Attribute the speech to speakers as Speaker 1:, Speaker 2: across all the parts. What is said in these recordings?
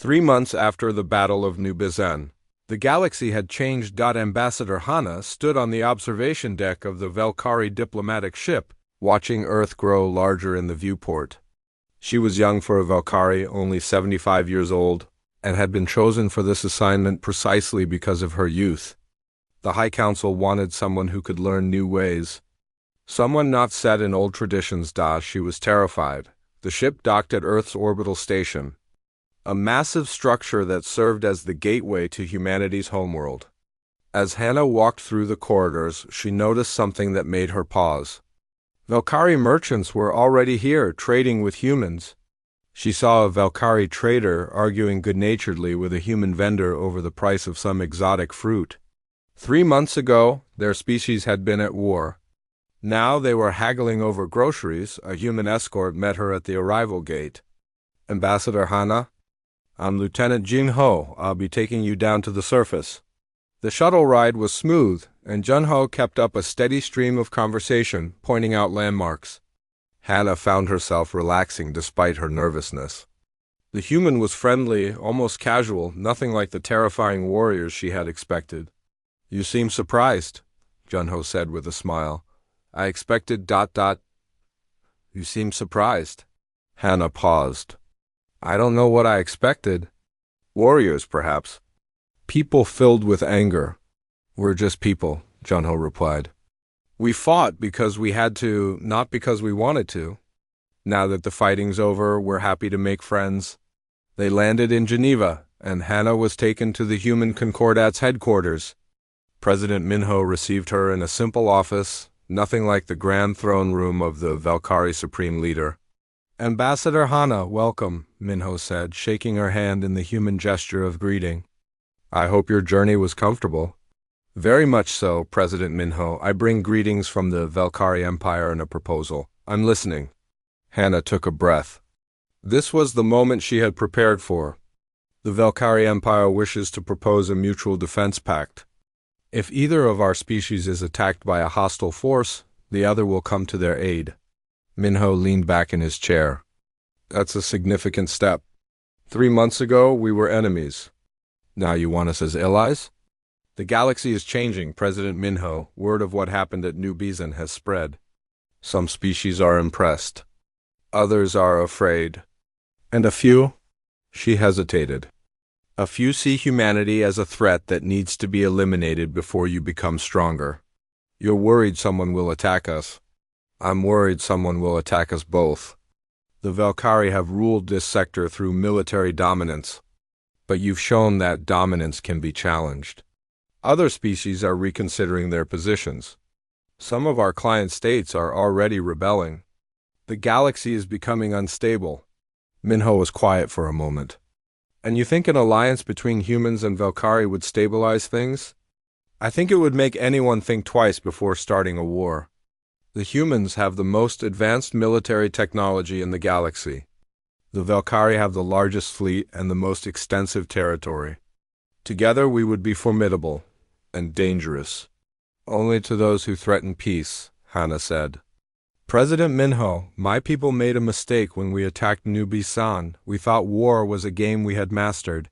Speaker 1: 3 months after the Battle of New Bizen, the galaxy had changed. Ambassador Hana stood on the observation deck of the Valkyrie diplomatic ship, watching Earth grow larger in the viewport. She was young for a Valkyrie, only 75 years old, and had been chosen for this assignment precisely because of her youth. The High Council wanted someone who could learn new ways. Someone not set in old traditions. She was terrified. The ship docked at Earth's orbital station, a massive structure that served as the gateway to humanity's homeworld. As Hannah walked through the corridors, she noticed something that made her pause. Valkyrie merchants were already here, trading with humans. She saw a Valkyrie trader arguing good-naturedly with a human vendor over the price of some exotic fruit. 3 months ago, their species had been at war. Now they were haggling over groceries. A human escort met her at the arrival gate. "Ambassador Hana, I'm Lieutenant Jin Ho. I'll be taking you down to the surface." The shuttle ride was smooth, and Jin Ho kept up a steady stream of conversation, pointing out landmarks. Hannah found herself relaxing despite her nervousness. The human was friendly, almost casual, nothing like the terrifying warriors she had expected. "You seem surprised," Jin Ho said with a smile. "I expected... You seem surprised." Hannah paused. "I don't know what I expected. Warriors, perhaps. People filled with anger." "We're just people," Jin Ho replied. "We fought because we had to, not because we wanted to. Now that the fighting's over, we're happy to make friends." They landed in Geneva, and Hannah was taken to the Human Concordat's headquarters. President Minho received her in a simple office, nothing like the grand throne room of the Valkyrie Supreme Leader. "Ambassador Hana, welcome," Minho said, shaking her hand in the human gesture of greeting. "I hope your journey was comfortable." "Very much so, President Minho. I bring greetings from the Valkyrie Empire and a proposal. I'm listening." Hannah took a breath. This was the moment she had prepared for. The Valkyrie Empire wishes to propose a mutual defense pact. If either of our species is attacked by a hostile force, the other will come to their aid. Minho leaned back in his chair. "That's a significant step. 3 months ago, we were enemies. Now you want us as allies?" "The galaxy is changing, President Minho. Word of what happened at New Bizen has spread. Some species are impressed. Others are afraid. And a few?" She hesitated. "A few see humanity as a threat that needs to be eliminated before you become stronger. You're worried someone will attack us. I'm worried someone will attack us both. The Valkyrie have ruled this sector through military dominance, but you've shown that dominance can be challenged. Other species are reconsidering their positions. Some of our client states are already rebelling. The galaxy is becoming unstable." Minho was quiet for a moment. "And you think an alliance between humans and Valkyrie would stabilize things?" "I think it would make anyone think twice before starting a war. The humans have the most advanced military technology in the galaxy. The Valkyrie have the largest fleet and the most extensive territory. Together we would be formidable and dangerous." "Only to those who threaten peace," Hannah said. "President Minho, my people made a mistake when we attacked New Bisan. We thought war was a game we had mastered.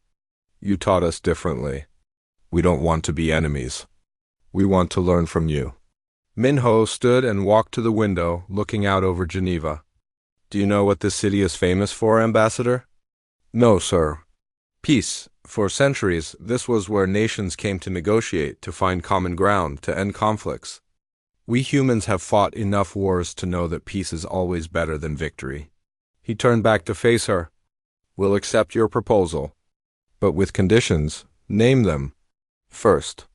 Speaker 1: You taught us differently. We don't want to be enemies. We want to learn from you." Minho stood and walked to the window, looking out over Geneva. "Do you know what this city is famous for, Ambassador?" "No, sir." "Peace. For centuries, this was where nations came to negotiate, to find common ground, to end conflicts. We humans have fought enough wars to know that peace is always better than victory." He turned back to face her. "We'll accept your proposal, but with conditions. Name them." "First,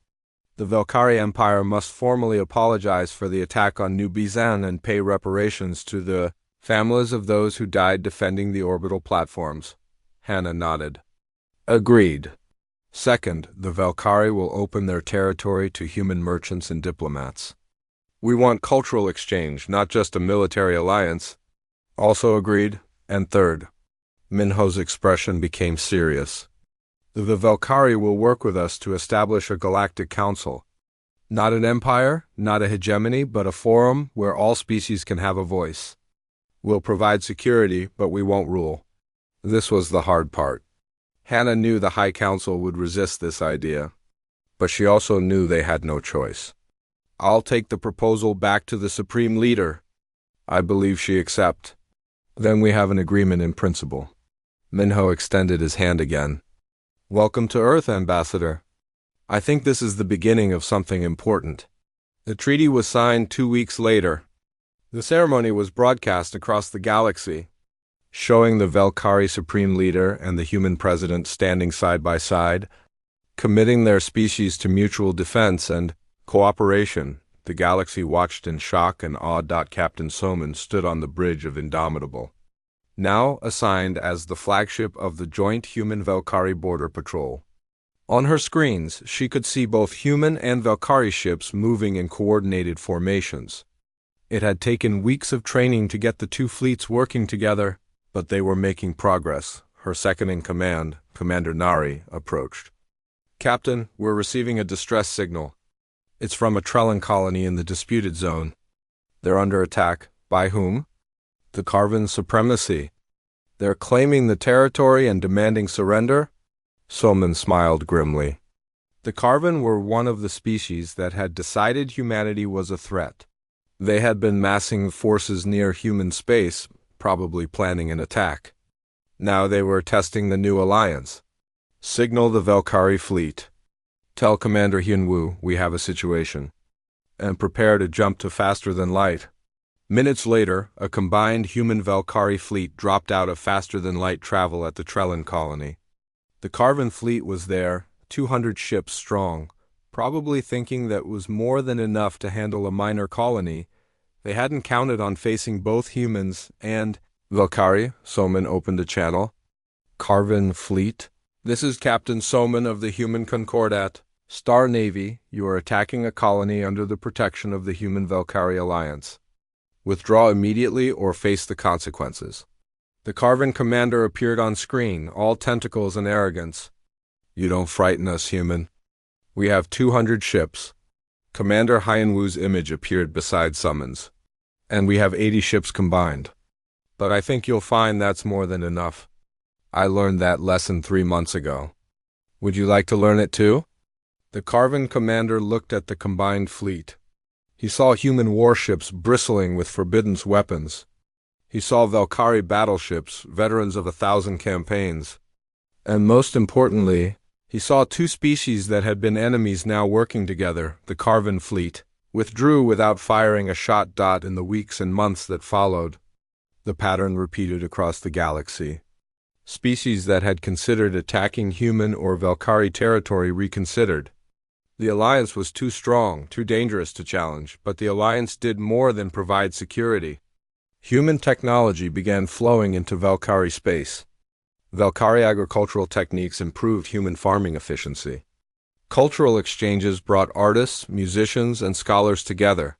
Speaker 1: the Valkyrie Empire must formally apologize for the attack on New Bizen and pay reparations to the families of those who died defending the orbital platforms." Hannah nodded. "Agreed." "Second, the Valkyrie will open their territory to human merchants and diplomats. We want cultural exchange, not just a military alliance." "Also agreed." "And third," Minho's expression became serious, "the Valkyrie will work with us to establish a galactic council. Not an empire, not a hegemony, but a forum where all species can have a voice. We'll provide security, but we won't rule." This was the hard part. Hannah knew the High Council would resist this idea, but she also knew they had no choice. "I'll take the proposal back to the Supreme Leader." "I believe she accept." "Then we have an agreement in principle." Minho extended his hand again. "Welcome to Earth, Ambassador. I think this is the beginning of something important." The treaty was signed 2 weeks later. The ceremony was broadcast across the galaxy, showing the Velkari Supreme Leader and the human president standing side by side, committing their species to mutual defense and cooperation. The galaxy watched in shock and awe. Captain Soman stood on the bridge of Indomitable, now assigned as the flagship of the joint human-Velkari border patrol. On her screens, she could see both human and Velkari ships moving in coordinated formations. It had taken weeks of training to get the two fleets working together, but they were making progress. Her second-in-command, Commander Nari, approached. "Captain, we're receiving a distress signal. It's from a Trellin colony in the disputed zone. They're under attack. By whom? The Carvan Supremacy. They're claiming the territory and demanding surrender?" Soman smiled grimly. The Carvan were one of the species that had decided humanity was a threat. They had been massing forces near human space, probably planning an attack. Now they were testing the new alliance. "Signal the Velkari fleet. Tell Commander Hyunwoo we have a situation. And prepare to jump to faster than light." Minutes later, a combined human-Velkari fleet dropped out of faster-than-light travel at the Trellin colony. The Carvan fleet was there, 200 ships strong, probably thinking that was more than enough to handle a minor colony. They hadn't counted on facing both humans and Velkari. Soman opened a channel. "Carvan fleet? This is Captain Soman of the Human Concordat. Star Navy, you are attacking a colony under the protection of the Human-Velkari Alliance. Withdraw immediately or face the consequences." The Carvan commander appeared on screen, all tentacles and arrogance. "You don't frighten us, human. We have 200 ships." Commander Hyunwoo's image appeared beside Summons. "And we have 80 ships combined. But I think you'll find that's more than enough. I learned that lesson 3 months ago. Would you like to learn it too?" The Carvan commander looked at the combined fleet. He saw human warships bristling with forbidden weapons. He saw Velkari battleships, veterans of 1,000 campaigns. And most importantly, he saw two species that had been enemies now working together. The Carvan fleet withdrew without firing a shot. In the weeks and months that followed, the pattern repeated across the galaxy. Species that had considered attacking human or Velkari territory reconsidered. The alliance was too strong, too dangerous to challenge, but the alliance did more than provide security. Human technology began flowing into Velkari space. Velkari agricultural techniques improved human farming efficiency. Cultural exchanges brought artists, musicians, and scholars together.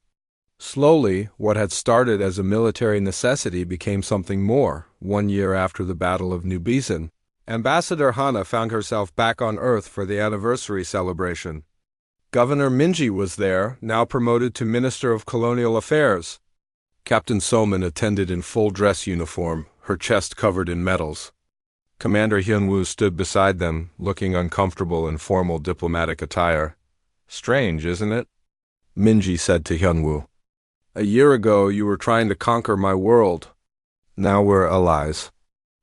Speaker 1: Slowly, what had started as a military necessity became something more. 1 year after the Battle of New Bison, Ambassador Hannah found herself back on Earth for the anniversary celebration. Governor Minji was there, now promoted to Minister of Colonial Affairs. Captain Soman attended in full dress uniform, her chest covered in medals. Commander Hyunwoo stood beside them, looking uncomfortable in formal diplomatic attire. "Strange, isn't it?" Minji said to Hyunwoo. "A year ago you were trying to conquer my world. Now we're allies."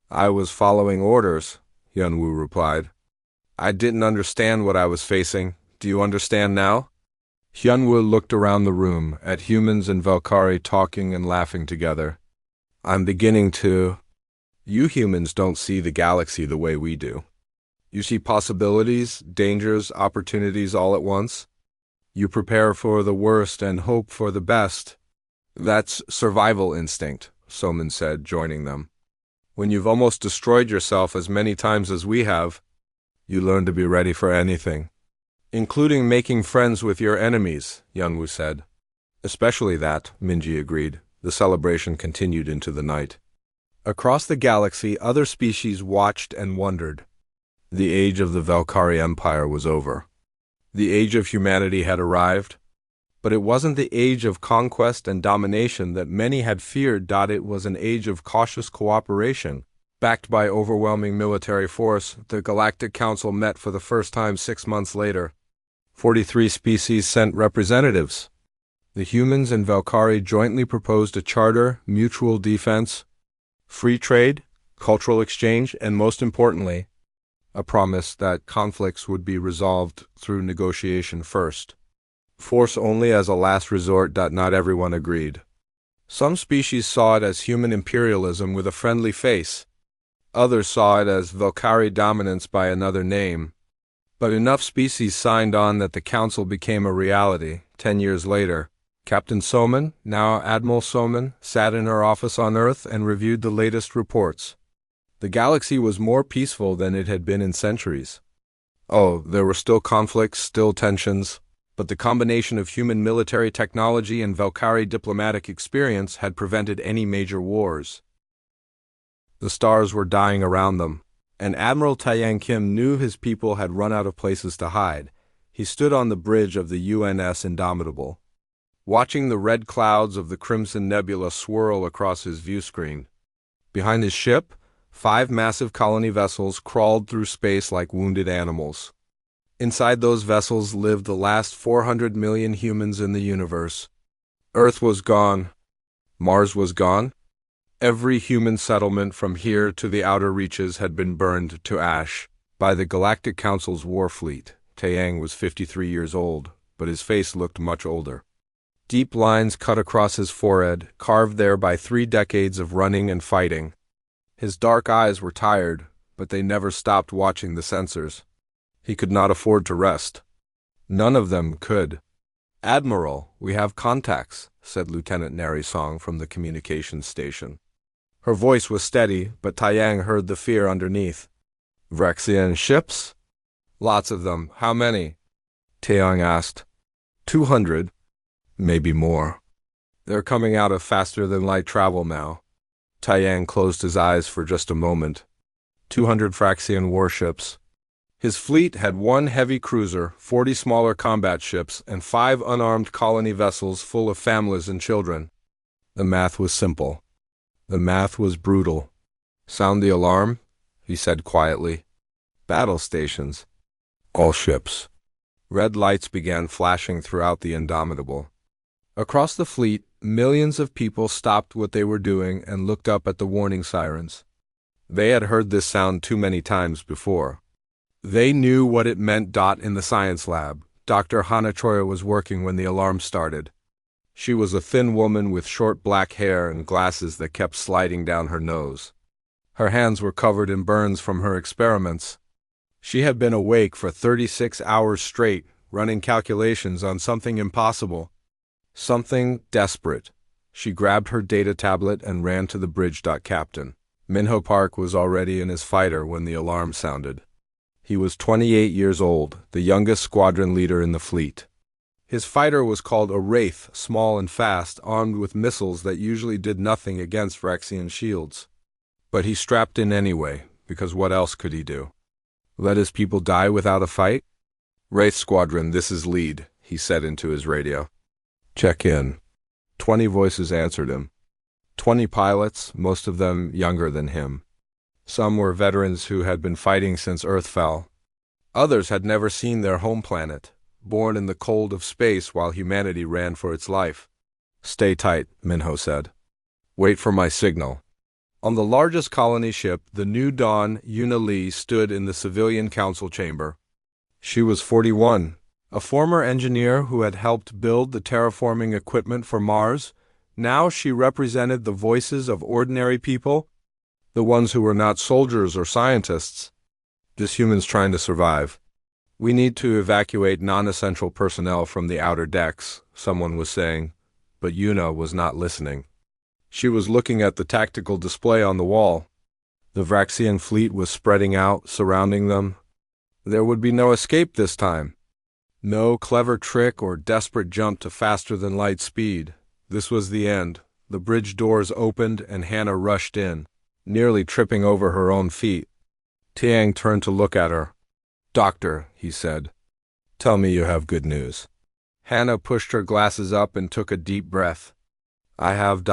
Speaker 1: "I was following orders," Hyunwoo replied. "I didn't understand what I was facing. Do you understand now?" Hyunwoo looked around the room, at humans and Velkari talking and laughing together. "I'm beginning to... You humans don't see the galaxy the way we do. You see possibilities, dangers, opportunities all at once. You prepare for the worst and hope for the best. That's survival instinct," Soman said, joining them. "When you've almost destroyed yourself as many times as we have, you learn to be ready for anything. Including making friends with your enemies," Hyunwoo said. "Especially that," Minji agreed. The celebration continued into the night. Across the galaxy, other species watched and wondered. The age of the Velkari Empire was over. The age of humanity had arrived. But it wasn't the age of conquest and domination that many had feared. It was an age of cautious cooperation, Backed by overwhelming military force, the Galactic Council met for the first time 6 months later. 43 species sent representatives. The humans and Valkyrie jointly proposed a charter, mutual defense, free trade, cultural exchange, and most importantly, a promise that conflicts would be resolved through negotiation first. Force only as a last resort. Not everyone agreed. Some species saw it as human imperialism with a friendly face. Others saw it as Valkyrie dominance by another name. But enough species signed on that the council became a reality. 10 years later, Captain Soman, now Admiral Soman, sat in her office on Earth and reviewed the latest reports. The galaxy was more peaceful than it had been in centuries. Oh, there were still conflicts, still tensions, but the combination of human military technology and Valkyrie diplomatic experience had prevented any major wars. The stars were dying around them, and Admiral Taiyang Kim knew his people had run out of places to hide. He stood on the bridge of the UNS Indomitable, watching the red clouds of the Crimson Nebula swirl across his view screen. Behind his ship, 5 massive colony vessels crawled through space like wounded animals. Inside those vessels lived the last 400 million humans in the universe. Earth was gone. Mars was gone. Every human settlement from here to the outer reaches had been burned to ash by the Galactic Council's war fleet. Taiyang was 53 years old, but his face looked much older. Deep lines cut across his forehead, carved there by 3 decades of running and fighting. His dark eyes were tired, but they never stopped watching the sensors. He could not afford to rest. None of them could. "Admiral, we have contacts," said Lieutenant Narration from the communications station. Her voice was steady, but Taiyang heard the fear underneath. "Vraxian ships?" "Lots of them. How many?" Taiyang asked. 200. Maybe more. They're coming out of faster-than-light travel now. Taiyang closed his eyes for just a moment. 200 Vraxian warships. His fleet had 1 heavy cruiser, 40 smaller combat ships, and 5 unarmed colony vessels full of families and children. The math was simple. The math was brutal. "Sound the alarm," he said quietly. "Battle stations. All ships." Red lights began flashing throughout the Indomitable. Across the fleet, millions of people stopped what they were doing and looked up at the warning sirens. They had heard this sound too many times before. They knew what it meant. In the science lab, Dr. Hanachoya was working when the alarm started. She was a thin woman with short black hair and glasses that kept sliding down her nose. Her hands were covered in burns from her experiments. She had been awake for 36 hours straight, running calculations on something impossible. Something desperate. She grabbed her data tablet and ran to the bridge. Captain Minho Park was already in his fighter when the alarm sounded. He was 28 years old, the youngest squadron leader in the fleet. His fighter was called a Wraith, small and fast, armed with missiles that usually did nothing against Vraxian shields. But he strapped in anyway, because what else could he do? Let his people die without a fight? "Wraith Squadron, this is lead," he said into his radio. "Check in." 20 voices answered him. 20 pilots, most of them younger than him. Some were veterans who had been fighting since Earth fell. Others had never seen their home planet, born in the cold of space while humanity ran for its life. "Stay tight," Minho said. "Wait for my signal." On the largest colony ship, the New Dawn, Yuna Lee stood in the civilian council chamber. She was 41, a former engineer who had helped build the terraforming equipment for Mars. Now she represented the voices of ordinary people, the ones who were not soldiers or scientists, just humans trying to survive. "We need to evacuate non-essential personnel from the outer decks," someone was saying, but Yuna was not listening. She was looking at the tactical display on the wall. The Vraxian fleet was spreading out, surrounding them. There would be no escape this time. No clever trick or desperate jump to faster-than-light speed. This was the end. The bridge doors opened and Hannah rushed in, nearly tripping over her own feet. Taiyang turned to look at her. "Doctor," he said, "tell me you have good news." Hannah pushed her glasses up and took a deep breath. "I have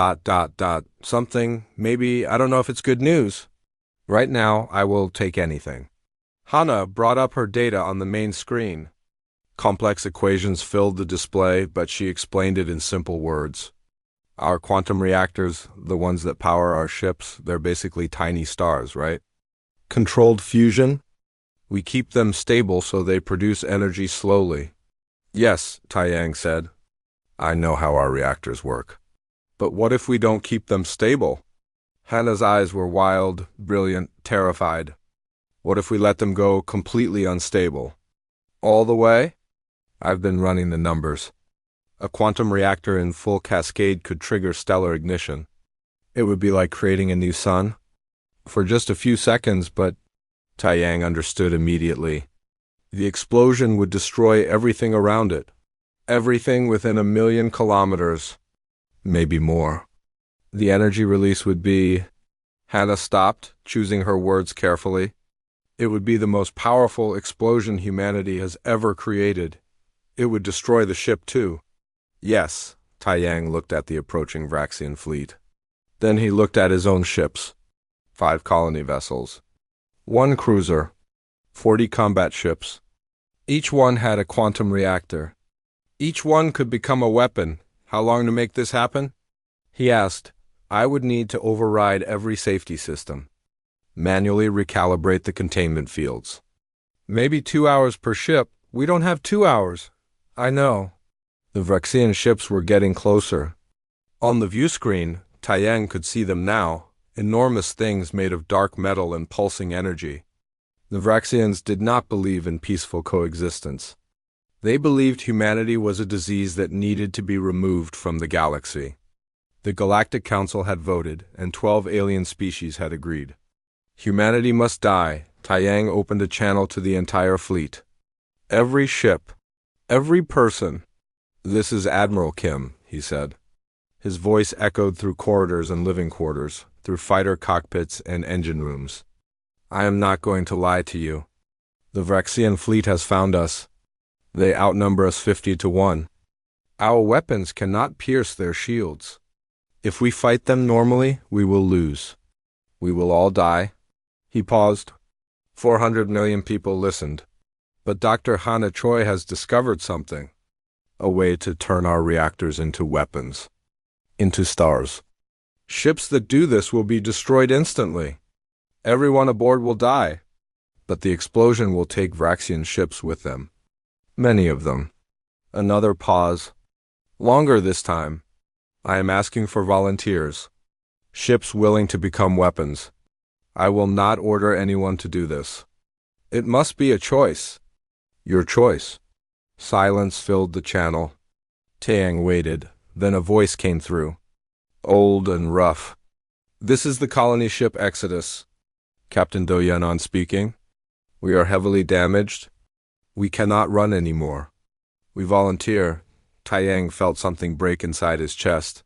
Speaker 1: something, maybe, I don't know if it's good news." Right now, I will take anything. Hana brought up her data on the main screen. Complex equations filled the display, but she explained it in simple words. Our quantum reactors, the ones that power our ships, they're basically tiny stars, right? Controlled fusion? We keep them stable so they produce energy slowly. Yes, Taiyang said. I know how our reactors work. But what if we don't keep them stable? Hannah's eyes were wild, brilliant, terrified. What if we let them go completely unstable? All the way? I've been running the numbers. A quantum reactor in full cascade could trigger stellar ignition. It would be like creating a new sun. For just a few seconds, but Taiyang understood immediately. The explosion would destroy everything around it. Everything within 1,000,000 kilometers. Maybe more. The energy release would be... Hannah stopped, choosing her words carefully. It would be the most powerful explosion humanity has ever created. It would destroy the ship too. Yes, Taiyang looked at the approaching Vraxian fleet. Then he looked at his own ships. 5 colony vessels. 1 cruiser. 40 combat ships. Each one had a quantum reactor. Each one could become a weapon. How long to make this happen? He asked. I would need to override every safety system. Manually recalibrate the containment fields. Maybe 2 hours per ship. We don't have 2 hours. I know. The Vraxian ships were getting closer. On the view screen, Taiyang could see them now, enormous things made of dark metal and pulsing energy. The Vraxians did not believe in peaceful coexistence. They believed humanity was a disease that needed to be removed from the galaxy. The Galactic Council had voted, and 12 alien species had agreed. Humanity must die. Taiyang opened a channel to the entire fleet. Every ship, every person. This is Admiral Kim, he said. His voice echoed through corridors and living quarters, through fighter cockpits and engine rooms. I am not going to lie to you. The Vraxian fleet has found us. They outnumber us 50 to 1. Our weapons cannot pierce their shields. If we fight them normally, we will lose. We will all die. He paused. 400 million people listened. But Dr. Hana Choi has discovered something. A way to turn our reactors into weapons. Into stars. Ships that do this will be destroyed instantly. Everyone aboard will die. But the explosion will take Vraxian ships with them. Many of them. Another pause. Longer this time. I am asking for volunteers. Ships willing to become weapons. I will not order anyone to do this. It must be a choice. Your choice. Silence filled the channel. Taiyang waited. Then a voice came through. Old and rough. This is the colony ship Exodus. Captain Do Yenon speaking. We are heavily damaged. We cannot run anymore. We volunteer. Taiyang felt something break inside his chest.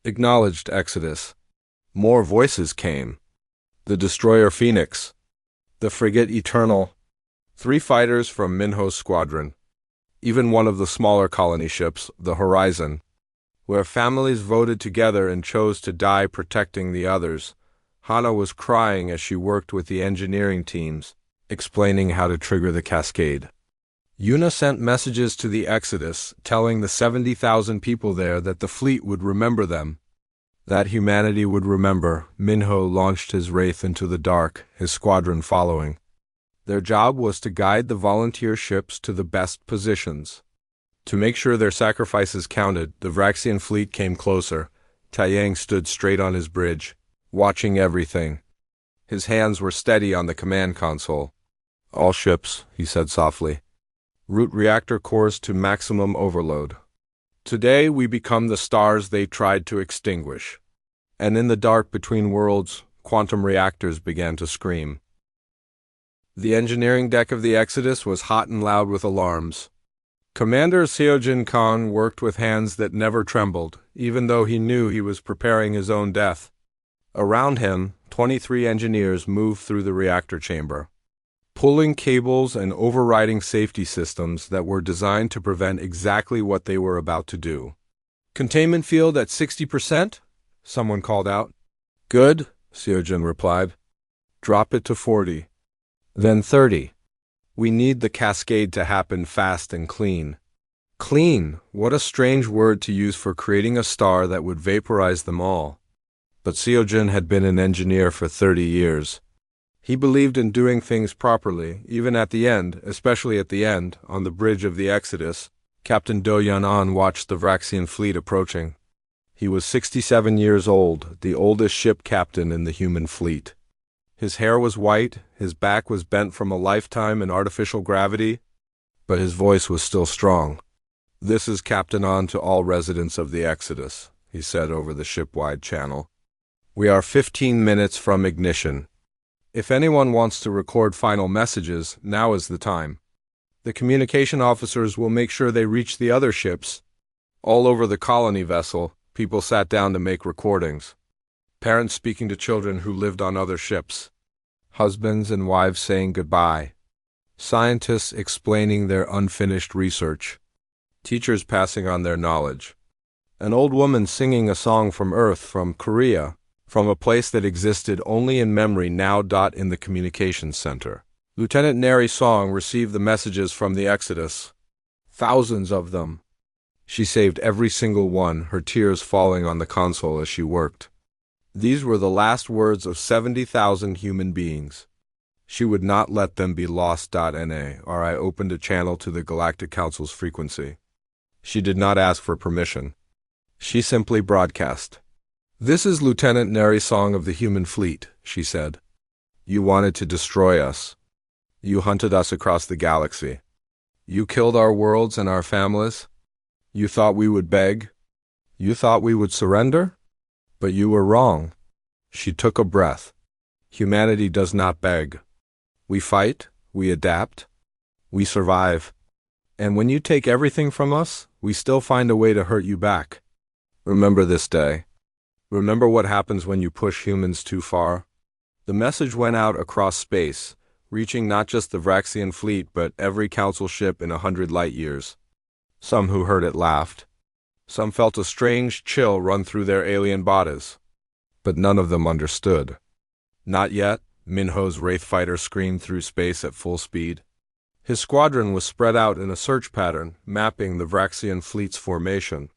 Speaker 1: Acknowledged Exodus. More voices came. The destroyer Phoenix. The frigate Eternal. 3 fighters from Minho's squadron. Even one of the smaller colony ships, the Horizon, where families voted together and chose to die protecting the others. Hana was crying as she worked with the engineering teams, explaining how to trigger the cascade. Yuna sent messages to the Exodus, telling the 70,000 people there that the fleet would remember them. That humanity would remember. Minho launched his wraith into the dark, his squadron following. Their job was to guide the volunteer ships to the best positions. To make sure their sacrifices counted, the Vraxian fleet came closer. Taiyang stood straight on his bridge, watching everything. His hands were steady on the command console. All ships, he said softly. Route reactor cores to maximum overload. Today we become the stars they tried to extinguish. And in the dark between worlds, quantum reactors began to scream. The engineering deck of the Exodus was hot and loud with alarms. Commander Seojin Khan worked with hands that never trembled, even though he knew he was preparing his own death. Around him, 23 engineers moved through the reactor chamber, pulling cables and overriding safety systems that were designed to prevent exactly what they were about to do. Containment field at 60%? Someone called out. Good, Seojin replied. Drop it to 40. Then 30. We need the cascade to happen fast and clean. Clean, what a strange word to use for creating a star that would vaporize them all. But Seojin had been an engineer for 30 years. He believed in doing things properly, even at the end, especially at the end, on the bridge of the Exodus. Captain Do Yun-an watched the Vraxian fleet approaching. He was 67 years old, the oldest ship captain in the human fleet. His hair was white, his back was bent from a lifetime in artificial gravity, but his voice was still strong. "This is Captain On to all residents of the Exodus," he said over the ship-wide channel. "We are 15 minutes from ignition. If anyone wants to record final messages, now is the time. The communication officers will make sure they reach the other ships." All over the colony vessel, people sat down to make recordings. Parents speaking to children who lived on other ships. Husbands and wives saying goodbye. Scientists explaining their unfinished research. Teachers passing on their knowledge. An old woman singing a song from Earth, from Korea, from a place that existed only in memory now. In the communications center. Lieutenant Neri Song received the messages from the Exodus. Thousands of them. She saved every single one, her tears falling on the console as she worked. These were the last words of 70,000 human beings. She would not let them be lost. Nari opened a channel to the Galactic Council's frequency. She did not ask for permission. She simply broadcast. "This is Lieutenant Neri Song of the human fleet," she said. "You wanted to destroy us. You hunted us across the galaxy. You killed our worlds and our families. You thought we would beg. You thought we would surrender? But you were wrong." She took a breath. "Humanity does not beg. We fight, we adapt, we survive. And when you take everything from us, we still find a way to hurt you back. Remember this day. Remember what happens when you push humans too far." The message went out across space, reaching not just the Vraxian fleet but every council ship in 100 light-years. Some who heard it laughed. Some felt a strange chill run through their alien bodies. But none of them understood. "Not yet," Minho's Wraith fighter screamed through space at full speed. His squadron was spread out in a search pattern, mapping the Vraxian fleet's formation.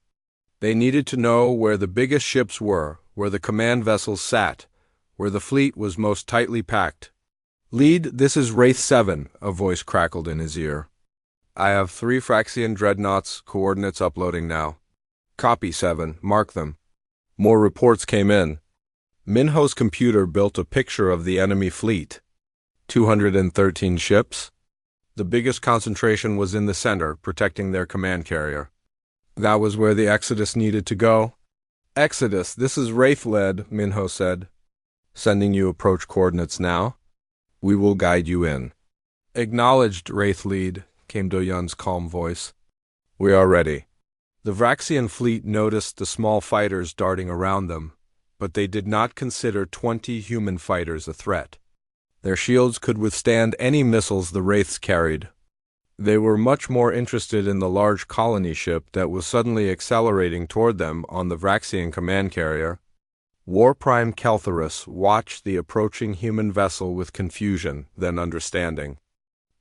Speaker 1: They needed to know where the biggest ships were, where the command vessels sat, where the fleet was most tightly packed. "Lead, this is Wraith 7, a voice crackled in his ear. "I have 3 Vraxian dreadnoughts, coordinates uploading now." "Copy, 7, mark them." More reports came in. Minho's computer built a picture of the enemy fleet. 213 ships. The biggest concentration was in the center, protecting their command carrier. That was where the Exodus needed to go. "Exodus, this is Wraith-led," Minho said. "Sending you approach coordinates now. We will guide you in." "Acknowledged, Wraith-lead," came Do-Yun's calm voice. "We are ready." The Vraxian fleet noticed the small fighters darting around them, but they did not consider 20 human fighters a threat. Their shields could withstand any missiles the Wraiths carried. They were much more interested in the large colony ship that was suddenly accelerating toward them on the Vraxian command carrier. War Prime Keltharus watched the approaching human vessel with confusion, then understanding.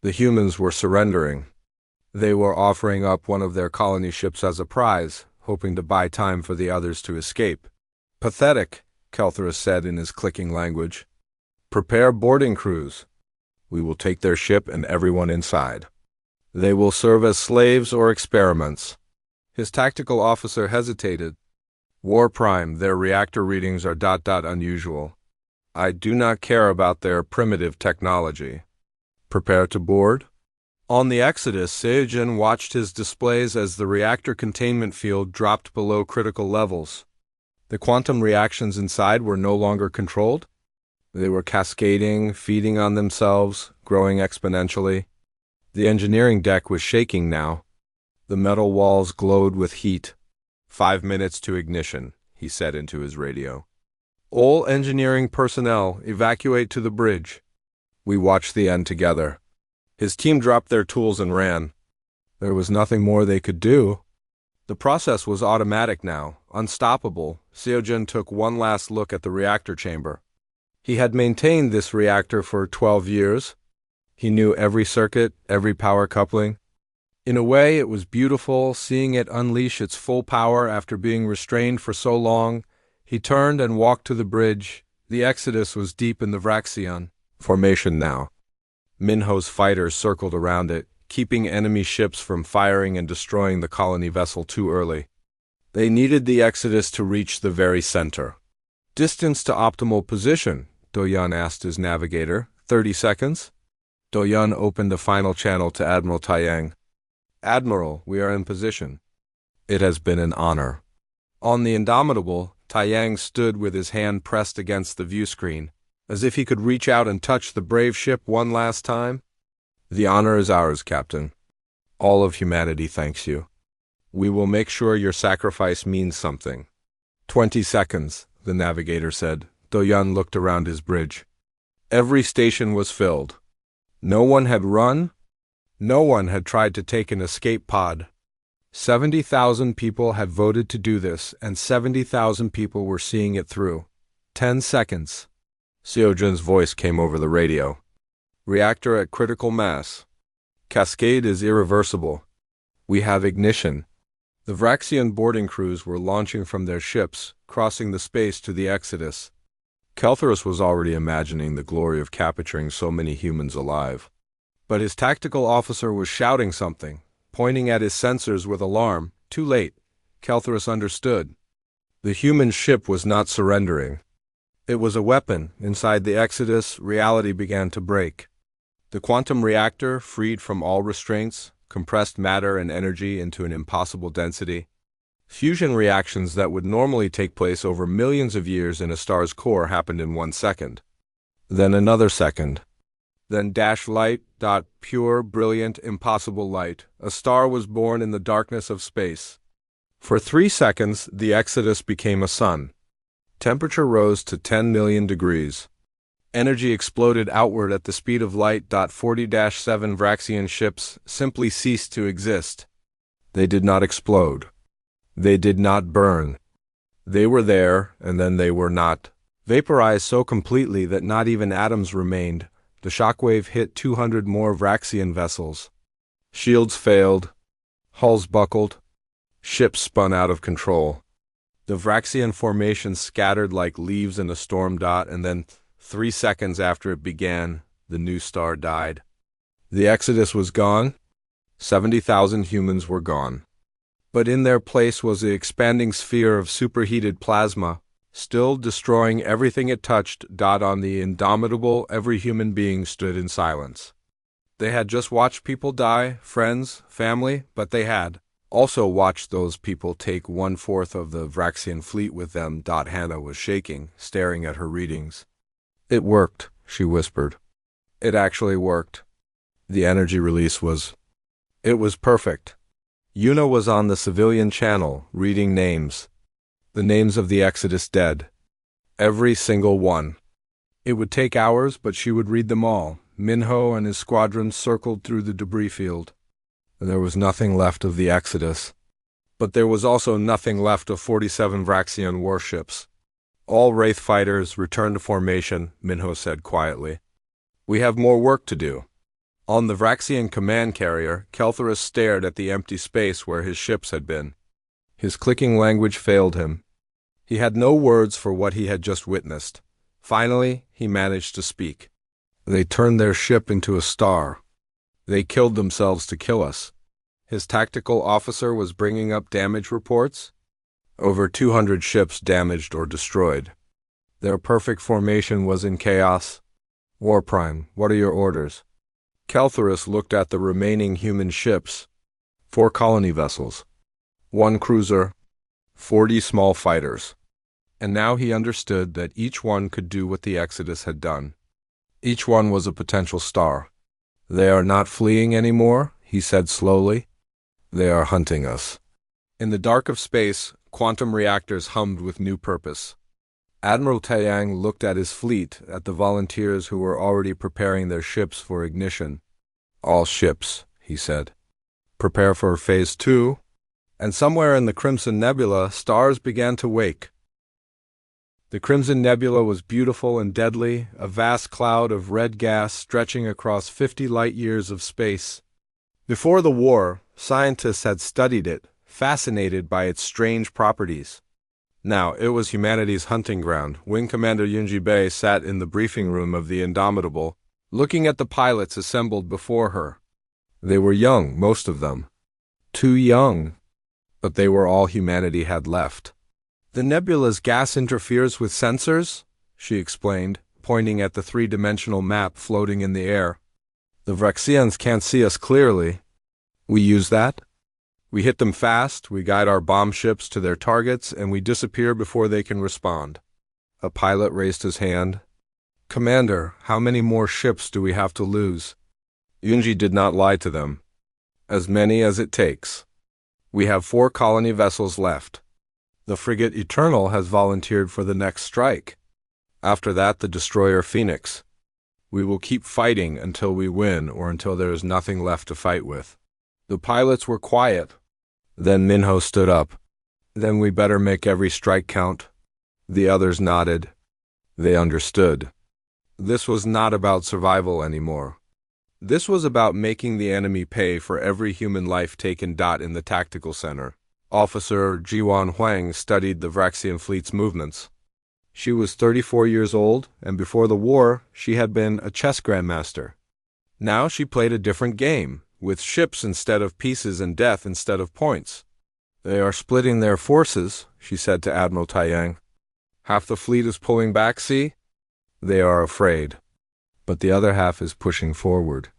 Speaker 1: The humans were surrendering. They were offering up one of their colony ships as a prize, hoping to buy time for the others to escape. "Pathetic," Keltharus said in his clicking language. "Prepare boarding crews. We will take their ship and everyone inside. They will serve as slaves or experiments." His tactical officer hesitated. "War Prime, their reactor readings are unusual. I do not care about their primitive technology. Prepare to board?" On the Exodus, Seojin watched his displays as the reactor containment field dropped below critical levels. The quantum reactions inside were no longer controlled. They were cascading, feeding on themselves, growing exponentially. The engineering deck was shaking now. The metal walls glowed with heat. 5 minutes to ignition, he said into his radio. "All engineering personnel, evacuate to the bridge." We watched the end together. His team dropped their tools and ran. There was nothing more they could do. The process was automatic now, unstoppable. Seojin took one last look at the reactor chamber. He had maintained this reactor for 12 years. He knew every circuit, every power coupling. In a way, it was beautiful, seeing it unleash its full power after being restrained for so long. He turned and walked to the bridge. The Exodus was deep in the Vraxion formation now. Minho's fighters circled around it, keeping enemy ships from firing and destroying the colony vessel too early. They needed the Exodus to reach the very center. Distance to optimal position, Doyan asked his navigator. 30 seconds? Doyan opened the final channel to Admiral Taiyang. Admiral, we are in position. It has been an honor. On the Indomitable, Taiyang stood with his hand pressed against the view screen, as if he could reach out and touch the brave ship one last time. The honor is ours, Captain. All of humanity thanks you. We will make sure your sacrifice means something. 20 seconds, the navigator said. Doyan looked around his bridge. Every station was filled. No one had run. No one had tried to take an escape pod. 70,000 people had voted to do this, and 70,000 people were seeing it through. 10 seconds. Seojun's voice came over the radio. Reactor at critical mass. Cascade is irreversible. We have ignition. The Vraxian boarding crews were launching from their ships, crossing the space to the Exodus. Keltherus was already imagining the glory of capturing so many humans alive. But his tactical officer was shouting something, pointing at his sensors with alarm. Too late. Keltherus understood. The human ship was not surrendering. It was a weapon. Inside the Exodus, reality began to break. The quantum reactor, freed from all restraints, compressed matter and energy into an impossible density. Fusion reactions that would normally take place over millions of years in a star's core happened in 1 second. Then another second. Then dash light, dot, pure, brilliant, impossible light. A star was born in the darkness of space. For 3 seconds, the Exodus became a sun. Temperature rose to 10 million degrees. Energy exploded outward at the speed of light. 40-7 Vraxian ships simply ceased to exist. They did not explode. They did not burn. They were there, and then they were not. Vaporized so completely that not even atoms remained. The shockwave hit 200 more Vraxian vessels. Shields failed. Hulls buckled. Ships spun out of control. The Vraxian formation scattered like leaves in a storm. And then, 3 seconds after it began, the new star died. The Exodus was gone. 70,000 humans were gone. But in their place was the expanding sphere of superheated plasma, still destroying everything it touched. On the Indomitable, every human being stood in silence. They had just watched people die, friends, family, but they had also watched those people take 1/4 of the Vraxian fleet with them. Hannah was shaking, staring at her readings. It worked, she whispered. It actually worked. The energy release was... It was perfect. Yuna was on the civilian channel, reading names. The names of the Exodus dead. Every single one. It would take hours, but she would read them all. Minho and his squadron circled through the debris field. There was nothing left of the Exodus. But there was also nothing left of 47 Vraxian warships. All Wraith fighters return to formation, Minho said quietly. We have more work to do. On the Vraxian command carrier, Keltherus stared at the empty space where his ships had been. His clicking language failed him. He had no words for what he had just witnessed. Finally, he managed to speak. They turned their ship into a star. They killed themselves to kill us. His tactical officer was bringing up damage reports. Over 200 ships damaged or destroyed. Their perfect formation was in chaos. War Prime, what are your orders? Keltherus looked at the remaining human ships. 4 colony vessels. 1 cruiser. 40 small fighters. And now he understood that each one could do what the Exodus had done. Each one was a potential star. They are not fleeing anymore, he said slowly. They are hunting us. In the dark of space, quantum reactors hummed with new purpose. Admiral Taiyang looked at his fleet, at the volunteers who were already preparing their ships for ignition. All ships, he said. Prepare for Phase 2. And somewhere in the Crimson Nebula, stars began to wake. The Crimson Nebula was beautiful and deadly, a vast cloud of red gas stretching across 50 light-years of space. Before the war, scientists had studied it, fascinated by its strange properties. Now, it was humanity's hunting ground. Wing Commander Yunji Bei sat in the briefing room of the Indomitable, looking at the pilots assembled before her. They were young, most of them. Too young. But they were all humanity had left. The nebula's gas interferes with sensors, she explained, pointing at the three-dimensional map floating in the air. The Vraxians can't see us clearly. We use that. We hit them fast, we guide our bomb ships to their targets, and we disappear before they can respond. A pilot raised his hand. Commander, how many more ships do we have to lose? Yunji did not lie to them. As many as it takes. We have 4 colony vessels left. The frigate Eternal has volunteered for the next strike. After that, the destroyer Phoenix. We will keep fighting until we win or until there is nothing left to fight with. The pilots were quiet. Then Minho stood up. Then we better make every strike count. The others nodded. They understood. This was not about survival anymore. This was about making the enemy pay for every human life taken. In the tactical center, Officer Jiwan Huang studied the Vraxian fleet's movements. She was 34 years old, and before the war, she had been a chess grandmaster. Now she played a different game, with ships instead of pieces and death instead of points. They are splitting their forces, she said to Admiral Taiyang. Half the fleet is pulling back, see? They are afraid. But the other half is pushing forward.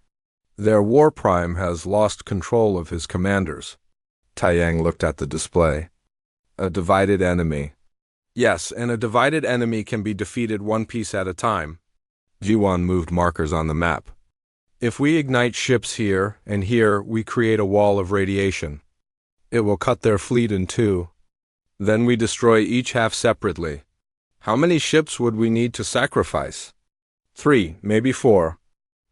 Speaker 1: Their war prime has lost control of his commanders. Taiyang looked at the display. A divided enemy. Yes, and a divided enemy can be defeated one piece at a time. Jiwan moved markers on the map. If we ignite ships here and here, we create a wall of radiation. It will cut their fleet in 2. Then we destroy each half separately. How many ships would we need to sacrifice? 3, maybe 4.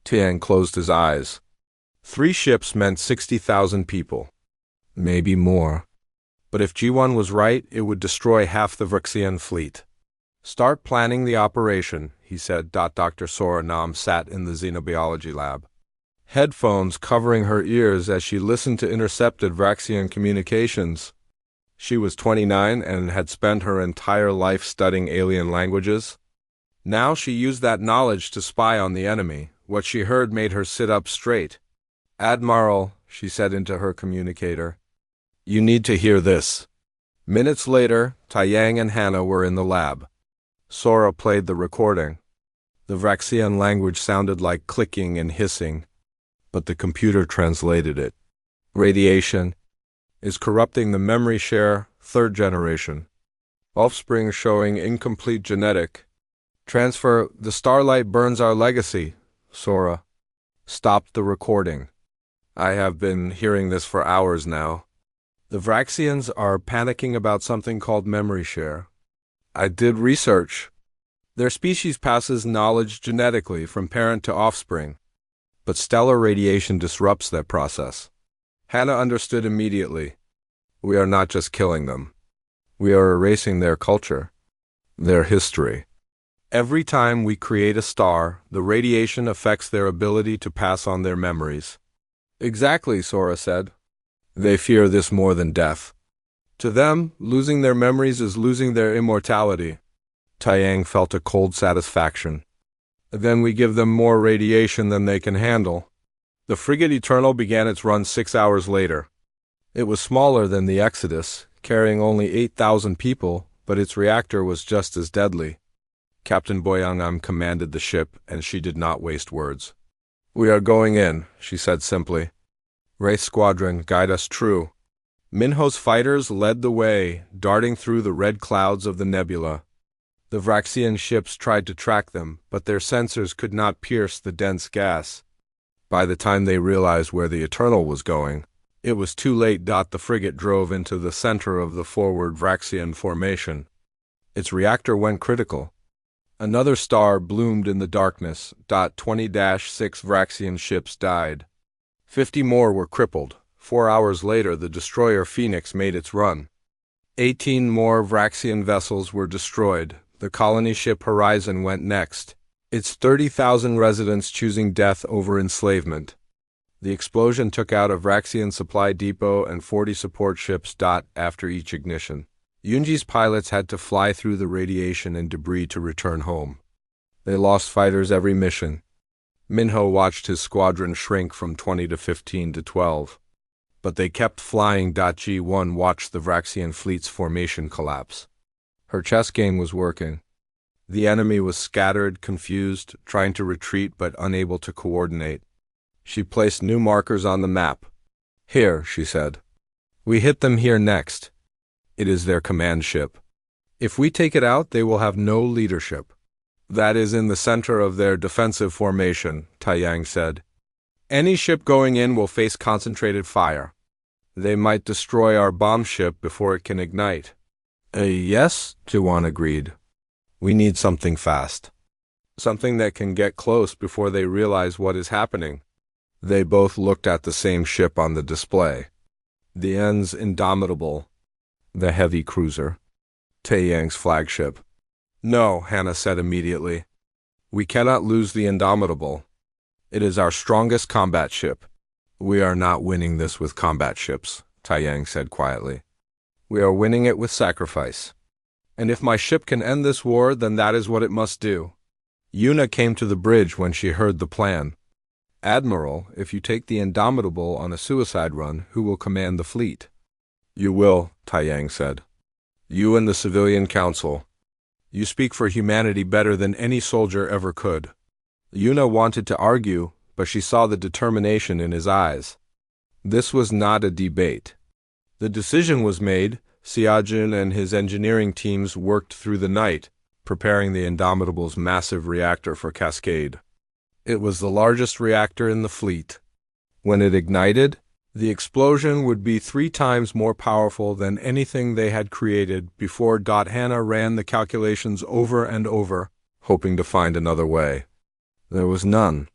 Speaker 1: Tian closed his eyes. 3 ships meant 60,000 people. Maybe more. But if Jiwan was right, it would destroy half the Vraxian fleet. Start planning the operation, he said. Dr. Sora Nam sat in the xenobiology lab, headphones covering her ears as she listened to intercepted Vraxian communications. She was 29 and had spent her entire life studying alien languages. Now she used that knowledge to spy on the enemy. What she heard made her sit up straight. Admiral, she said into her communicator, you need to hear this. Minutes later, Taiyang and Hannah were in the lab. Sora played the recording. The Vraxian language sounded like clicking and hissing, but the computer translated it. Radiation is corrupting the memory share, 3rd generation. Offspring showing incomplete genetic. Transfer, the starlight burns our legacy. Sora stopped the recording. I have been hearing this for hours now. The Vraxians are panicking about something called memory share. I did research. Their species passes knowledge genetically from parent to offspring, but stellar radiation disrupts that process. Hannah understood immediately. We are not just killing them. We are erasing their culture, their history. Every time we create a star, the radiation affects their ability to pass on their memories. Exactly, Sora said. They fear this more than death. To them, losing their memories is losing their immortality. Taiyang felt a cold satisfaction. Then we give them more radiation than they can handle. The frigate Eternal began its run 6 hours later. It was smaller than the Exodus, carrying only 8,000 people, but its reactor was just as deadly. Captain Boyangam commanded the ship, and she did not waste words. We are going in, she said simply. Wraith Squadron, guide us true. Minho's fighters led the way, darting through the red clouds of the nebula. The Vraxian ships tried to track them, but their sensors could not pierce the dense gas. By the time they realized where the Eternal was going, it was too late. The frigate drove into the center of the forward Vraxian formation. Its reactor went critical. Another star bloomed in the darkness. 20-6 Vraxian ships died. 50 more were crippled. 4 hours later, the destroyer Phoenix made its run. 18 more Vraxian vessels were destroyed, The colony ship Horizon went next, its 30,000 residents choosing death over enslavement. The explosion took out a Vraxian supply depot and 40 support ships. After each ignition, Yunji's pilots had to fly through the radiation and debris to return home. They lost fighters every mission. Minho watched his squadron shrink from 20 to 15 to 12. But they kept flying. G1 watched the Vraxian fleet's formation collapse. Her chess game was working. The enemy was scattered, confused, trying to retreat but unable to coordinate. She placed new markers on the map. Here, she said. We hit them here next. It is their command ship. If we take it out, they will have no leadership. That is in the center of their defensive formation, Taiyang said. Any ship going in will face concentrated fire. They might destroy our bomb ship before it can ignite. Yes, Jiwan agreed. We need something fast. Something that can get close before they realize what is happening. They both looked at the same ship on the display. The N's Indomitable, the heavy cruiser, Taiyang's flagship. No, Hannah said immediately. We cannot lose the Indomitable. It is our strongest combat ship. We are not winning this with combat ships, Taiyang said quietly. We are winning it with sacrifice. And if my ship can end this war, then that is what it must do. Yuna came to the bridge when she heard the plan. Admiral, if you take the Indomitable on a suicide run, who will command the fleet? You will, Taiyang said. You and the civilian council. You speak for humanity better than any soldier ever could. Yuna wanted to argue, but she saw the determination in his eyes. This was not a debate. The decision was made. Xiajun and his engineering teams worked through the night, preparing the Indomitable's massive reactor for Cascade. It was the largest reactor in the fleet. When it ignited, the explosion would be 3 times more powerful than anything they had created before. Hannah ran the calculations over and over, hoping to find another way. There was none.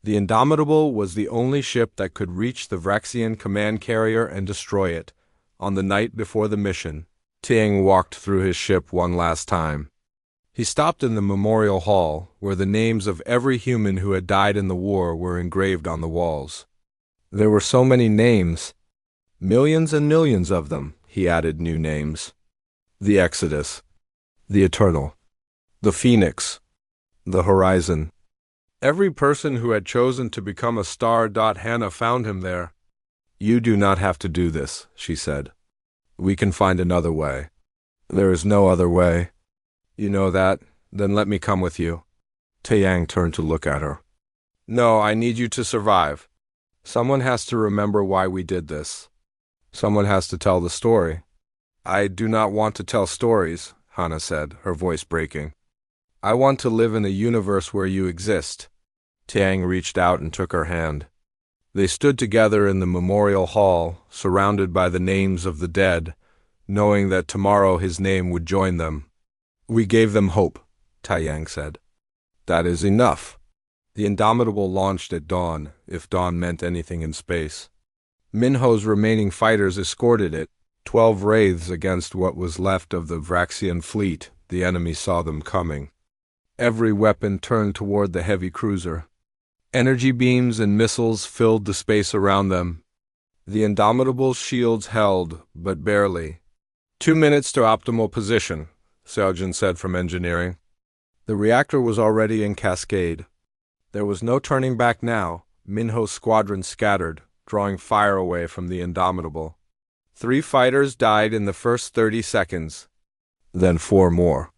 Speaker 1: The Indomitable was the only ship that could reach the Vraxian command carrier and destroy it. On the night before the mission, Tiang walked through his ship one last time. He stopped in the memorial hall, where the names of every human who had died in the war were engraved on the walls. There were so many names. Millions and millions of them, he added new names. The Exodus, the Eternal, the Phoenix, the Horizon. Every person who had chosen to become a star. Hannah found him there. You do not have to do this, she said. We can find another way. There is no other way. You know that? Then let me come with you. Taiyang turned to look at her. No, I need you to survive. Someone has to remember why we did this. Someone has to tell the story. I do not want to tell stories, Hannah said, her voice breaking. I want to live in a universe where you exist. Taiyang reached out and took her hand. They stood together in the memorial hall, surrounded by the names of the dead, knowing that tomorrow his name would join them. We gave them hope, Taiyang said. That is enough. The Indomitable launched at dawn, if dawn meant anything in space. Minho's remaining fighters escorted it, 12 wraiths against what was left of the Vraxian fleet. The enemy saw them coming. Every weapon turned toward the heavy cruiser. Energy beams and missiles filled the space around them. The Indomitable's shields held, but barely. 2 minutes to optimal position, Xiaojun said from engineering. The reactor was already in Cascade. There was no turning back now. Minho's squadron scattered, drawing fire away from the Indomitable. 3 fighters died in the first 30 seconds. Then 4 more.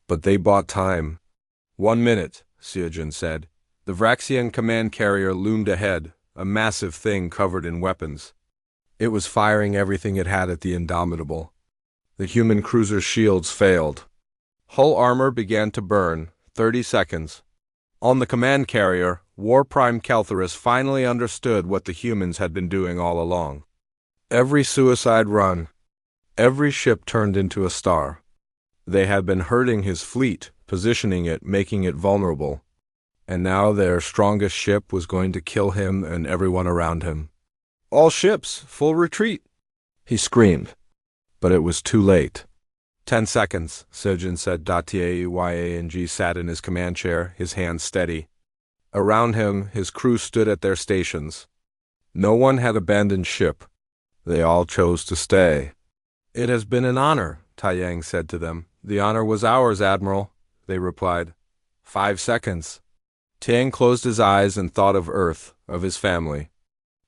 Speaker 1: But they bought time. 1 minute, Xiaojun said. The Vraxian command carrier loomed ahead, a massive thing covered in weapons. It was firing everything it had at the Indomitable. The human cruiser's shields failed. Hull armor began to burn. 30 seconds. On the command carrier, War Prime Keltherus finally understood what the humans had been doing all along. Every suicide run, every ship turned into a star. They had been hurting his fleet, positioning it, making it vulnerable. And now their strongest ship was going to kill him and everyone around him. All ships, full retreat, he screamed. But it was too late. 10 seconds, Sojin said. Tyang sat in his command chair, his hands steady. Around him, his crew stood at their stations. No one had abandoned ship. They all chose to stay. It has been an honor, Taiyang said to them. The honor was ours, Admiral, they replied. 5 seconds. Tiang closed his eyes and thought of Earth, of his family,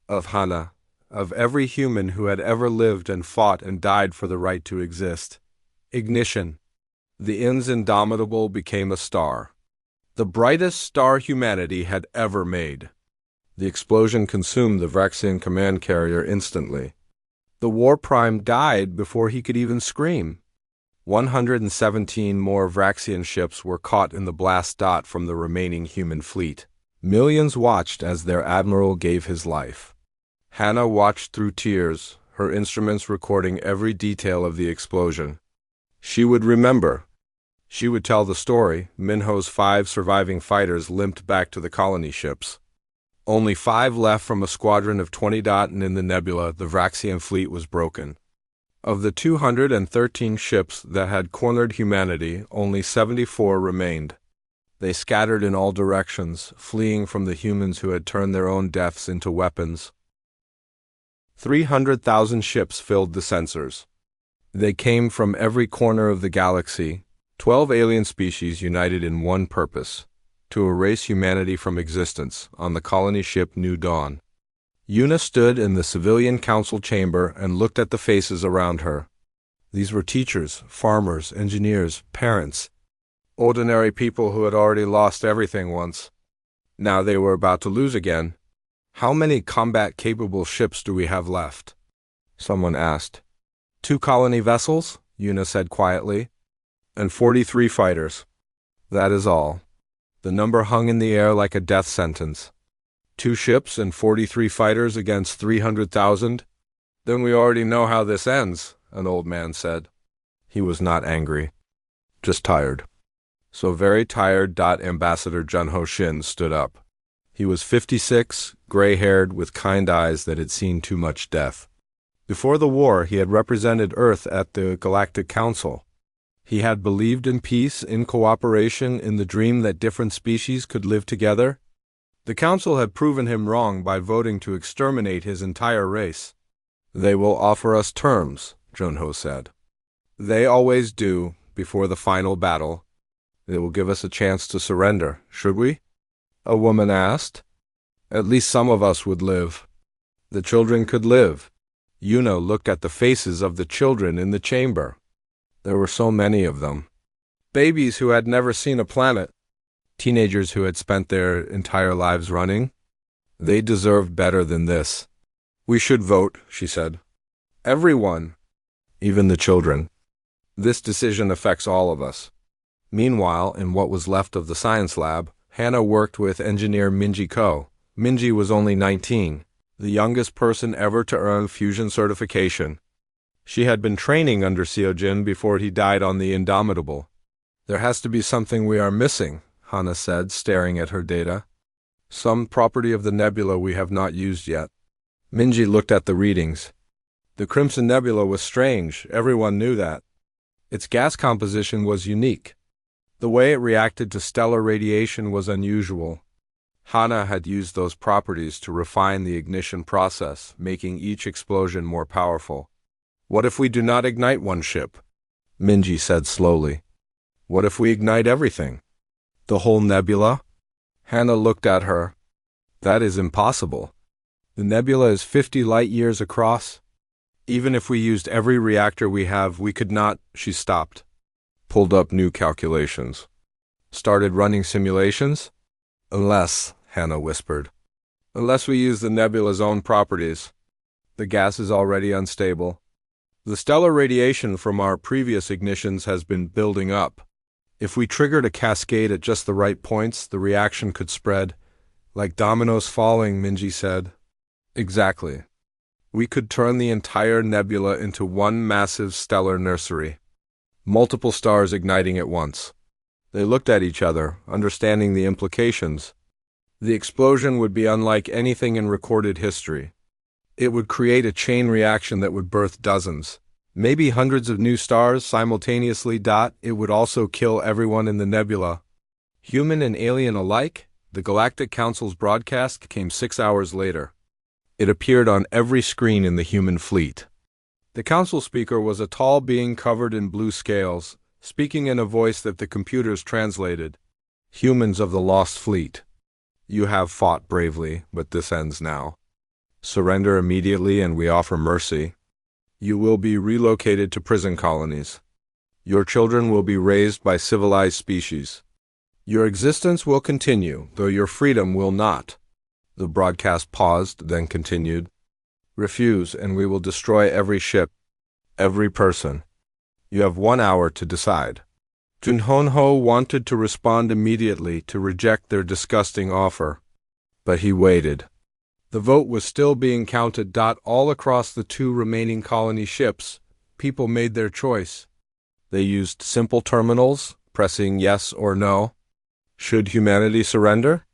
Speaker 1: of Hana, of every human who had ever lived and fought and died for the right to exist. Ignition. The In's Indomitable became a star. The brightest star humanity had ever made. The explosion consumed the Vraxian command carrier instantly. The War Prime died before he could even scream. 117 more Vraxian ships were caught in the blast dot from the remaining human fleet. Millions watched as their admiral gave his life. Hannah watched through tears, her instruments recording every detail of the explosion. She would remember. She would tell the story. Minho's 5 surviving fighters limped back to the colony ships. Only 5 left from a squadron of 20. And in the nebula, the Vraxian fleet was broken. Of the 213 ships that had cornered humanity, only 74 remained. They scattered in all directions, fleeing from the humans who had turned their own deaths into weapons. 300,000 ships filled the sensors. They came from every corner of the galaxy, 12 alien species united in one purpose: to erase humanity from existence on the colony ship New Dawn. Yuna stood in the civilian council chamber and looked at the faces around her. These were teachers, farmers, engineers, parents, ordinary people who had already lost everything once. Now they were about to lose again. How many combat-capable ships do we have left? Someone asked. 2 colony vessels, Yuna said quietly, and 43 fighters. That is all. The number hung in the air like a death sentence. 2 ships and 43 fighters against 300,000? Then we already know how this ends, an old man said. He was not angry, just tired. So very tired. Ambassador Junho Shin stood up. He was 56, gray-haired, with kind eyes that had seen too much death. Before the war, he had represented Earth at the Galactic Council. He had believed in peace, in cooperation, in the dream that different species could live together. The Council had proven him wrong by voting to exterminate his entire race. They will offer us terms, Junho said. They always do, before the final battle. They will give us a chance to surrender, should we? A woman asked. At least some of us would live. The children could live. Yuna looked at the faces of the children in the chamber. There were so many of them. Babies who had never seen a planet. Teenagers who had spent their entire lives running. They deserved better than this. We should vote, she said. Everyone. Even the children. This decision affects all of us. Meanwhile, in what was left of the science lab, Hannah worked with engineer Minji Ko. Minji was only 19, the youngest person ever to earn fusion certification. She had been training under Seojin before he died on the Indomitable. There has to be something we are missing, Hannah said, staring at her data. Some property of the nebula we have not used yet. Minji looked at the readings. The Crimson Nebula was strange, everyone knew that. Its gas composition was unique. The way it reacted to stellar radiation was unusual. Hannah had used those properties to refine the ignition process, making each explosion more powerful. What if we do not ignite one ship? Minji said slowly. What if we ignite everything? The whole nebula? Hannah looked at her. That is impossible. The nebula is 50 light-years across. Even if we used every reactor we have, we could not. She stopped. Pulled up new calculations. Started running simulations? Unless, Hannah whispered. Unless we use the nebula's own properties. The gas is already unstable. The stellar radiation from our previous ignitions has been building up. If we triggered a cascade at just the right points, the reaction could spread. Like dominoes falling, Minji said. Exactly. We could turn the entire nebula into one massive stellar nursery. Multiple stars igniting at once. They looked at each other, understanding the implications. The explosion would be unlike anything in recorded history. It would create a chain reaction that would birth dozens. Maybe hundreds of new stars simultaneously. It would also kill everyone in the nebula. Human and alien alike. The Galactic Council's broadcast came 6 hours later. It appeared on every screen in the human fleet. The council speaker was a tall being covered in blue scales, speaking in a voice that the computers translated. Humans of the lost fleet. You have fought bravely, but this ends now. Surrender immediately and we offer mercy. You will be relocated to prison colonies. Your children will be raised by civilized species. Your existence will continue, though your freedom will not. The broadcast paused, then continued. Refuse, and we will destroy every ship, every person. You have 1 hour to decide. Junhonho wanted to respond immediately to reject their disgusting offer, but he waited. The vote was still being counted. All across the 2 remaining colony ships, people made their choice. They used simple terminals, pressing yes or no. Should humanity surrender?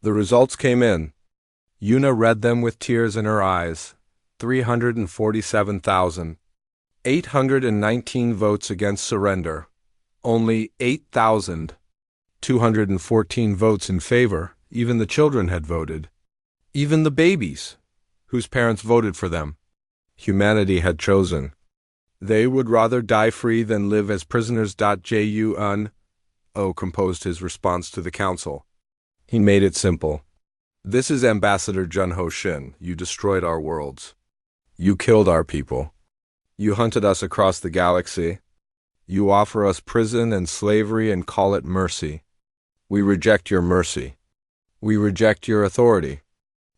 Speaker 1: The results came in. Yuna read them with tears in her eyes. 347,819 votes against surrender. Only 8,214 votes in favor. Even the children had voted. Even the babies, whose parents voted for them. Humanity had chosen. They would rather die free than live as prisoners. Jun composed his response to the council. He made it simple. This is Ambassador Junho Shin. You destroyed our worlds. You killed our people. You hunted us across the galaxy. You offer us prison and slavery and call it mercy. We reject your mercy. We reject your authority.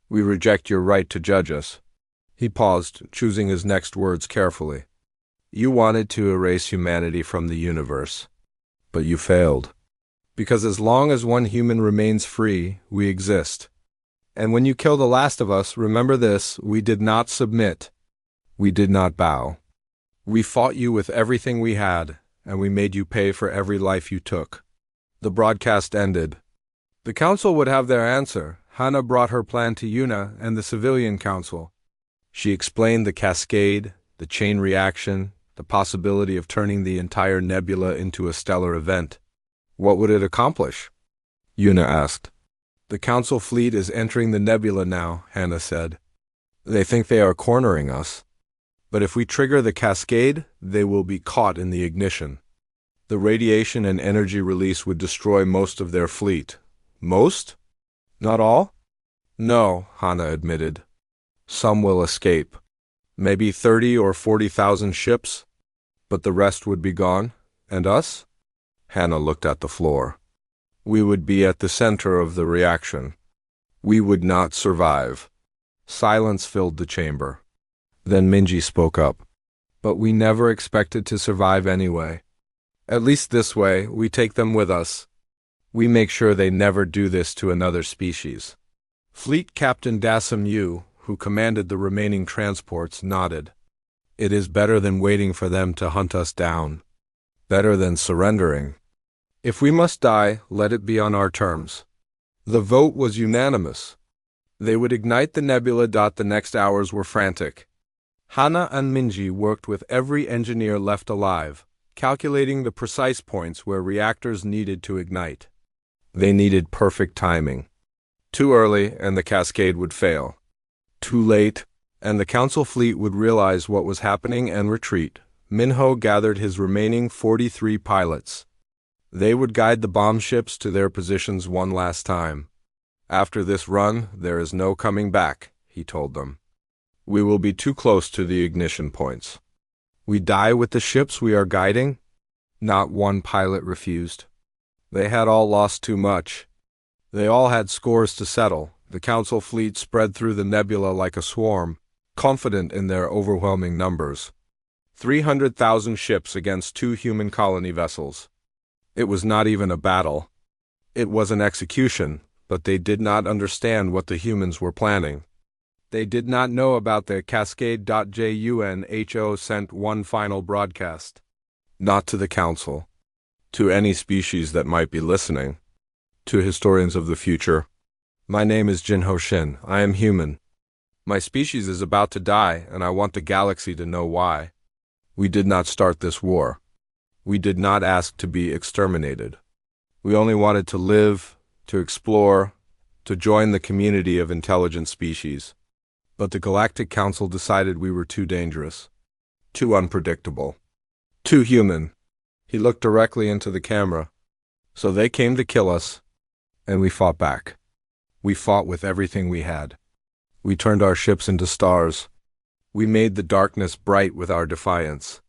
Speaker 1: We reject your right to judge us. He paused, choosing his next words carefully. You wanted to erase humanity from the universe. But you failed. Because as long as one human remains free, we exist. And when you kill the last of us, remember this, we did not submit. We did not bow. We fought you with everything we had, and we made you pay for every life you took. The broadcast ended. The council would have their answer. Hana brought her plan to Yuna and the civilian council. She explained the cascade, the chain reaction, the possibility of turning the entire nebula into a stellar event. What would it accomplish? Yuna asked. The council fleet is entering the nebula now, Hana said. They think they are cornering us. But if we trigger the cascade, they will be caught in the ignition. The radiation and energy release would destroy most of their fleet. Most? Not all? No, Hana admitted. Some will escape. Maybe 30 or 40,000 ships. But the rest would be gone. And us? Hana looked at the floor. We would be at the center of the reaction. We would not survive. Silence filled the chamber. Then Minji spoke up. But we never expected to survive anyway. At least this way, we take them with us. We make sure they never do this to another species. Fleet Captain Dasim Yu, who commanded the remaining transports, nodded. It is better than waiting for them to hunt us down. Better than surrendering. If we must die, let it be on our terms. The vote was unanimous. They would ignite the nebula. The next hours were frantic. Hana and Minji worked with every engineer left alive, calculating the precise points where reactors needed to ignite. They needed perfect timing. Too early, and the cascade would fail. Too late, and the council fleet would realize what was happening and retreat. Minho gathered his remaining 43 pilots. They would guide the bomb ships to their positions one last time. After this run, there is no coming back, he told them. We will be too close to the ignition points. We die with the ships we are guiding? Not one pilot refused. They had all lost too much. They all had scores to settle. The council fleet spread through the nebula like a swarm, confident in their overwhelming numbers. 300,000 ships against 2 human colony vessels. It was not even a battle. It was an execution, but they did not understand what the humans were planning. They did not know about the cascade. Junho sent one final broadcast. Not to the council. To any species that might be listening. To historians of the future. My name is Junho Shin. I am human. My species is about to die, and I want the galaxy to know why. We did not start this war. We did not ask to be exterminated. We only wanted to live, to explore, to join the community of intelligent species. But the Galactic Council decided we were too dangerous, too unpredictable, too human. He looked directly into the camera. So they came to kill us, and we fought back. We fought with everything we had. We turned our ships into stars. We made the darkness bright with our defiance.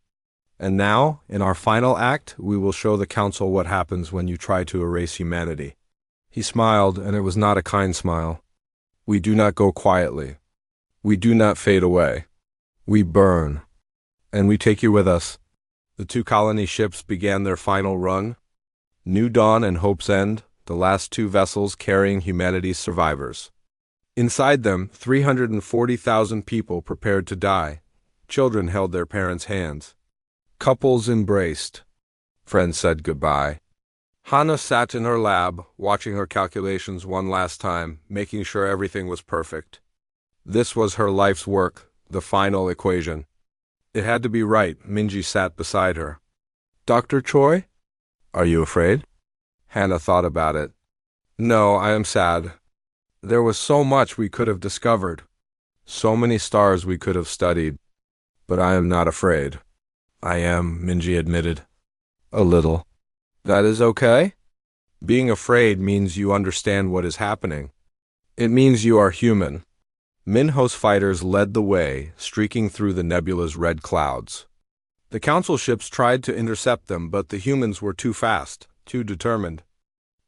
Speaker 1: And now, in our final act, we will show the Council what happens when you try to erase humanity. He smiled, and it was not a kind smile. We do not go quietly. We do not fade away. We burn. And we take you with us. The two colony ships began their final run. New Dawn and Hope's End, the last two vessels carrying humanity's survivors. Inside them, 340,000 people prepared to die. Children held their parents' hands. Couples embraced. Friends said goodbye. Hannah sat in her lab, watching her calculations one last time, making sure everything was perfect. This was her life's work, the final equation. It had to be right. Minji sat beside her. Dr. Choi? Are you afraid? Hannah thought about it. No, I am sad. There was so much we could have discovered. So many stars we could have studied. But I am not afraid. I am, Minji admitted. A little. That is okay? Being afraid means you understand what is happening. It means you are human. Minho's fighters led the way, streaking through the nebula's red clouds. The Council ships tried to intercept them, but the humans were too fast, too determined.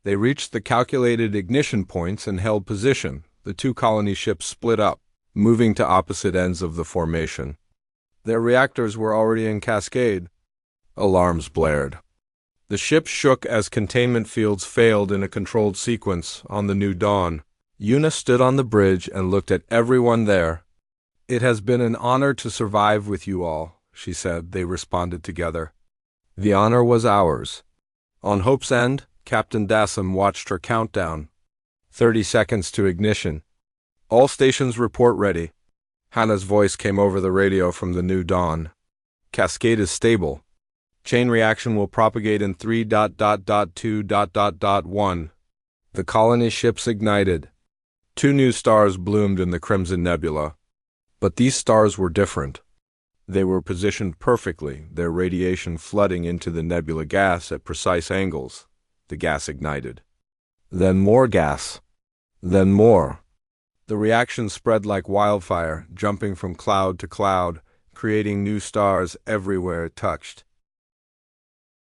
Speaker 1: They reached the calculated ignition points and held position. The two colony ships split up, moving to opposite ends of the formation. Their reactors were already in cascade. Alarms blared. The ships shook as containment fields failed in a controlled sequence on the New Dawn. Yuna stood on the bridge and looked at everyone there. It has been an honor to survive with you all, she said. They responded together. The honor was ours. On Hope's End, Captain Dassam watched her countdown. 30 seconds to ignition. All stations report ready. Hannah's voice came over the radio from the New Dawn. Cascade is stable. Chain reaction will propagate in 3.2.1. The colony ships ignited. 2 new stars bloomed in the Crimson Nebula. But these stars were different. They were positioned perfectly, their radiation flooding into the nebula gas at precise angles. The gas ignited. Then more gas. Then more. The reaction spread like wildfire, jumping from cloud to cloud, creating new stars everywhere it touched.